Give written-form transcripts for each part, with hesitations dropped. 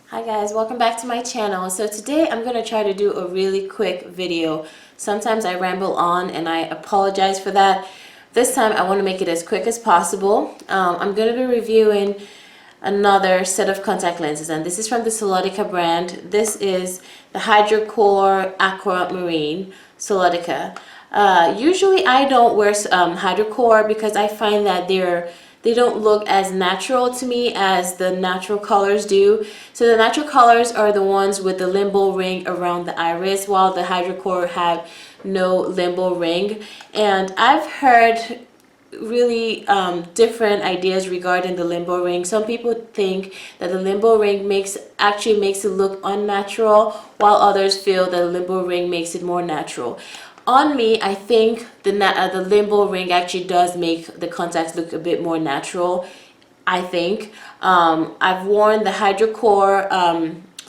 Hi guys, welcome back to my channel. So today I'm going to try to do a really quick video. Sometimes I ramble on and I apologize for that. This time I want to make it as quick as possible. I'm going to be reviewing another set of contact lenses, and this is from the Solotica brand. This is the Hidrocor Aquamarine Solotica. Usually I don't wear Hidrocor because I find that they don't look as natural to me as the natural colors do. So the natural colors are the ones with the limbo ring around the iris, while the Hidrocor have no limbo ring. And I've heard really different ideas regarding the limbo ring. Some people think that the limbo ring actually makes it look unnatural, while others feel that the limbo ring makes it more natural. On me, I think the limbo ring actually does make the contacts look a bit more natural, I think. I've worn the Hidrocor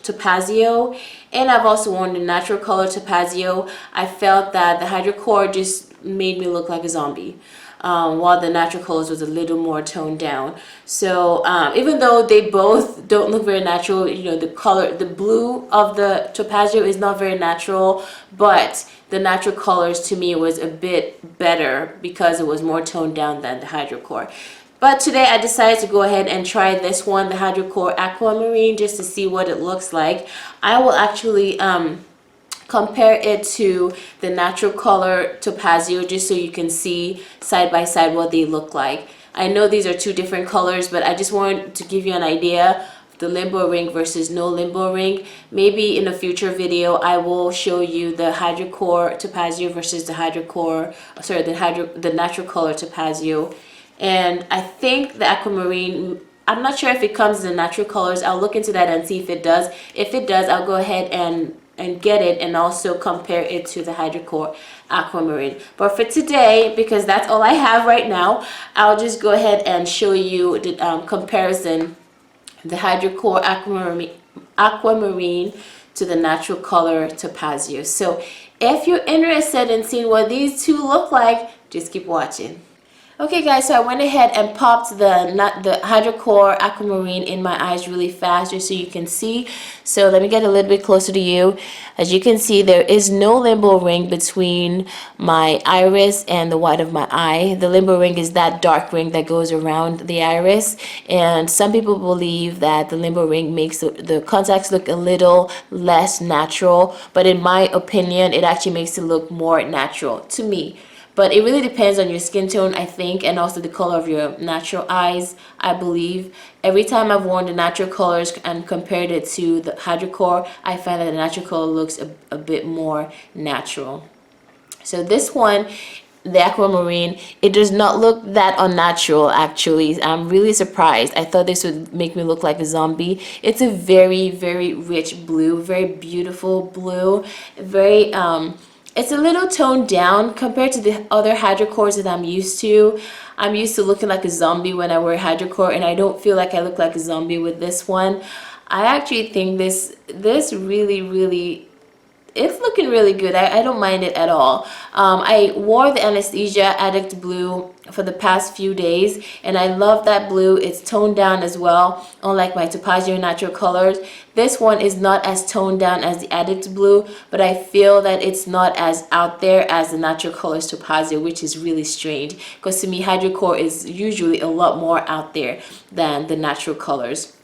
Topazio, and I've also worn the Natural Color Topazio. I felt that the Hidrocor just made me look like a zombie. While the natural colors was a little more toned down. So even though they both don't look very natural, you know, the blue of the Topazio is not very natural, but the natural colors to me was a bit better because it was more toned down than the Hidrocor. But today I decided to go ahead and try this one, the Hidrocor Aquamarine, just to see what it looks like. I will actually compare it to the Natural Color Topazio just so you can see side by side what they look like. I know these are two different colors, but I just wanted to give you an idea of the limbo ring versus no limbo ring. Maybe in a future video I will show you the Hidrocor Topazio versus the the Natural Color Topazio. And I think the Aquamarine, I'm not sure if it comes in the natural colors. I'll look into that and see if it does. If it does, I'll go ahead and get it and also compare it to the Hidrocor Aquamarine. But for today, because that's all I have right now, I'll just go ahead and show you the comparison, the Hidrocor Aquamarine to the Natural Color Topazio. So if you're interested in seeing what these two look like, just keep watching. Okay guys, so I went ahead and popped the Hidrocor Aquamarine in my eyes really fast just so you can see. So let me get a little bit closer to you. As you can see, there is no limbo ring between my iris and the white of my eye. The limbo ring is that dark ring that goes around the iris, and some people believe that the limbo ring makes the contacts look a little less natural, but in my opinion it actually makes it look more natural to me. But it really depends on your skin tone, I think, and also the color of your natural eyes, I believe. Every time I've worn the natural colors and compared it to the Hidrocor, I find that the natural color looks a bit more natural. So this one, the Aquamarine, it does not look that unnatural actually. I'm really surprised. I thought this would make me look like a zombie. It's a very, very rich blue, very beautiful blue, very it's a little toned down compared to the other Hidrocors that I'm used to. I'm used to looking like a zombie when I wear Hidrocor, and I don't feel like I look like a zombie with this one. I actually think this really, it's looking really good. I don't mind it at all. I wore the Anesthesia Addict Blue for the past few days, and I love that blue. It's toned down as well, unlike my Topazio Natural Colors. This one is not as toned down as the Addict Blue, but I feel that it's not as out there as the Natural Colors Topazio, which is really strange, because to me Hidrocor is usually a lot more out there than the Natural Colors.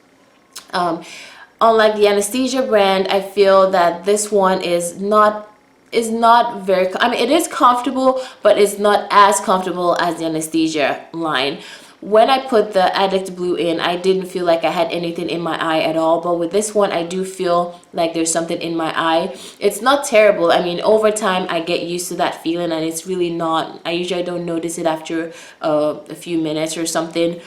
Unlike the Anesthesia brand, I feel that this one is not very, I mean, it is comfortable, but it's not as comfortable as the Anesthesia line. When I put the Addict Blue in, I didn't feel like I had anything in my eye at all, but with this one I do feel like there's something in my eye. It's not terrible. I mean, over time I get used to that feeling, and it's really not, I usually don't notice it after a few minutes or something.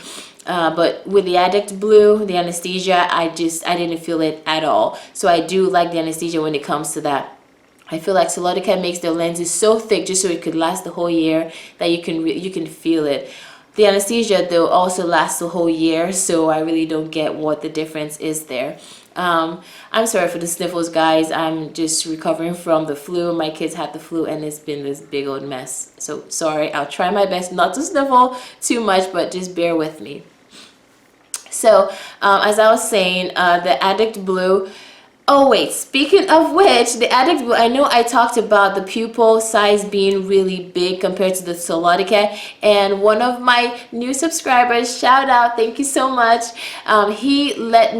But with the Addict Blue, the Anesthesia, I didn't feel it at all. So I do like the Anesthesia when it comes to that. I feel like Solotica makes their lenses so thick just so it could last the whole year that you can feel it. The Anesthesia though also lasts the whole year, so I really don't get what the difference is there. I'm sorry for the sniffles, guys. I'm just recovering from the flu. My kids had the flu and it's been this big old mess. So sorry. I'll try my best not to sniffle too much, but just bear with me. So as I was saying, the Addict Blue. Oh wait, speaking of which, the Addict Blue, I know I talked about the pupil size being really big compared to the Solotica, and one of my new subscribers, shout out, thank you so much, he made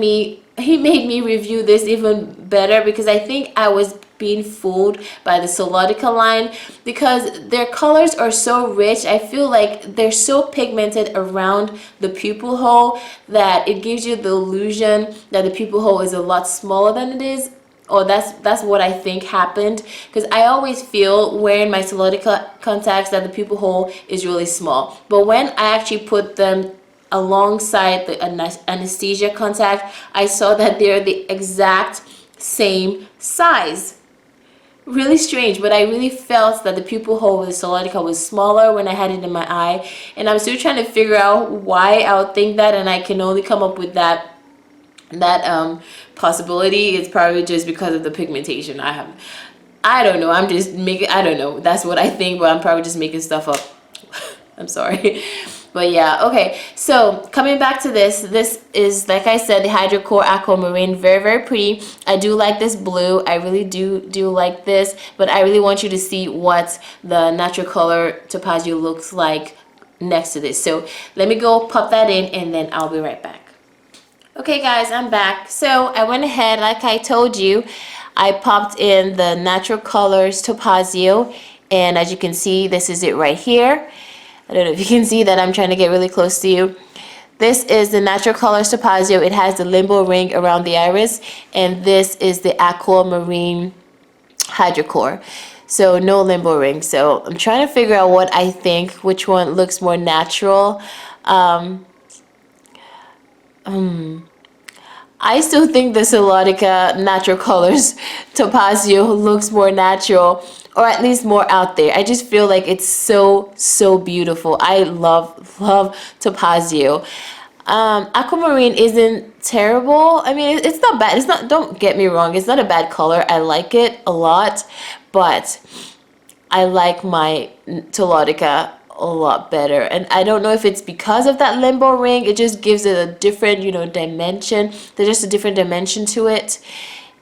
me review this even better, because I think I was being fooled by the Solotica line, because their colors are so rich. I feel like they're so pigmented around the pupil hole that it gives you the illusion that the pupil hole is a lot smaller than it is. Or that's what I think happened, because I always feel wearing my Solotica contacts that the pupil hole is really small, but when I actually put them alongside the anesthesia contact, I saw that they're the exact same size. Really strange, but I really felt that the pupil hole with the Solotica was smaller when I had it in my eye, and I'm still trying to figure out why I would think that, and I can only come up with that possibility. It's probably just because of the pigmentation I don't know, I'm just making, I don't know, that's what I think, but I'm probably just making stuff up. I'm sorry. But yeah, okay, so coming back to this is, like I said, the Hidrocor Aquamarine. Very, very pretty. I do like this blue. I really do like this, but I really want you to see what the Natural Color Topazio looks like next to this. So let me go pop that in, and then I'll be right back. Okay guys, I'm back. So I went ahead, like I told you, I popped in the Natural Colors Topazio, and as you can see, this is it right here. I don't know if you can see that, I'm trying to get really close to you. This is the Natural Colors Topazio. It has the limbo ring around the iris, and this is the Aquamarine Hidrocor. So no limbo ring. So I'm trying to figure out what I think, which one looks more natural. I still think the Solotica Natural Colors Topazio looks more natural, or at least more out there. I just feel like it's so beautiful. I love Topazio. Aquamarine isn't terrible. I mean, it's not bad. It's not, don't get me wrong, it's not a bad color. I like it a lot, but I like my Solotica a lot better, and I don't know if it's because of that limbo ring. It just gives it a different, you know, dimension. There's just a different dimension to it,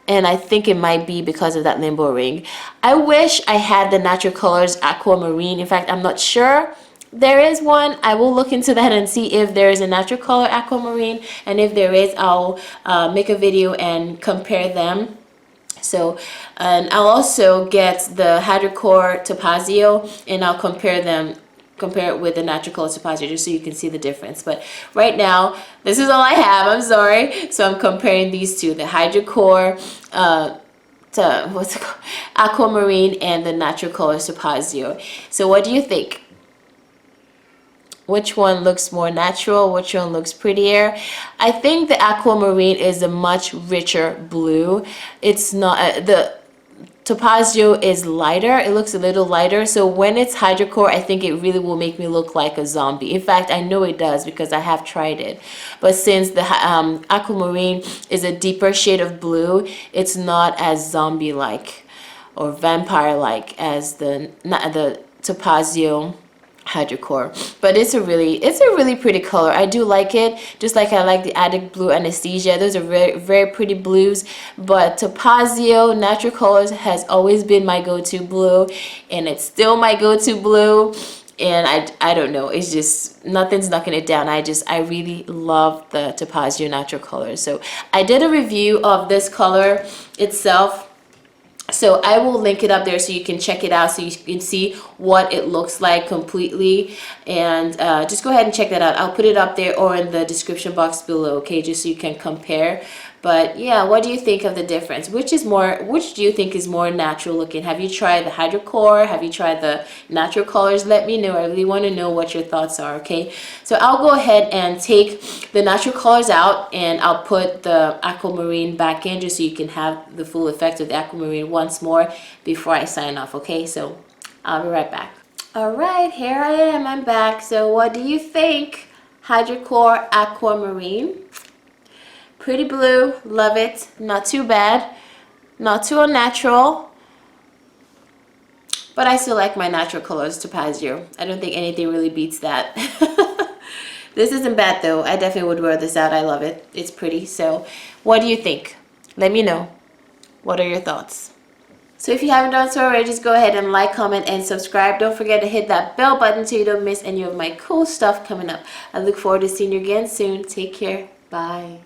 and I think it might be because of that limbo ring. I wish I had the Natural Colors Aquamarine. In fact, I'm not sure there is one. I will look into that and see if there is a Natural Color Aquamarine, and if there is, I'll make a video and compare them. So, and I'll also get the Hidrocor Topazio, and I'll compare it with the Natural Colors Topazio, just so you can see the difference. But right now, this is all I have. I'm sorry. So I'm comparing these two, the Hidrocor Aquamarine and the Natural Colors Topazio. So what do you think? Which one looks more natural? Which one looks prettier? I think the Aquamarine is a much richer blue. It's not the Topazio is lighter. It looks a little lighter. So when it's Hidrocor, I think it really will make me look like a zombie. In fact, I know it does because I have tried it. But since the Aquamarine is a deeper shade of blue, it's not as zombie-like or vampire-like as the Topazio Hidrocor. But it's a really pretty color. I do like it, just like I like the Addict Blue Anesthesia. Those are very, very pretty blues. But Topazio Natural Colors has always been my go-to blue, and it's still my go-to blue. And I don't know, it's just, nothing's knocking it down. I really love the Topazio Natural Colors. So I did a review of this color itself, so I will link it up there so you can check it out, so you can see what it looks like completely. And just go ahead and check that out. I'll put it up there or in the description box below, okay, just so you can compare. But yeah, what do you think of the difference? Which do you think is more natural looking? Have you tried the Hidrocor? Have you tried the Natural Colors? Let me know. I really want to know what your thoughts are, okay? So I'll go ahead and take the Natural Colors out, and I'll put the Aquamarine back in, just so you can have the full effect of the Aquamarine once more before I sign off, okay? So I'll be right back. All right, here I am. I'm back. So what do you think? Hidrocor Aquamarine. Pretty blue, love it. Not too bad, not too unnatural, but I still like my Natural Colors Topazio. I don't think anything really beats that. This isn't bad though. I definitely would wear this out. I love it. It's pretty. So what do you think? Let me know. What are your thoughts? So if you haven't done so already, just go ahead and like, comment, and subscribe. Don't forget to hit that bell button so you don't miss any of my cool stuff coming up. I look forward to seeing you again soon. Take care. Bye.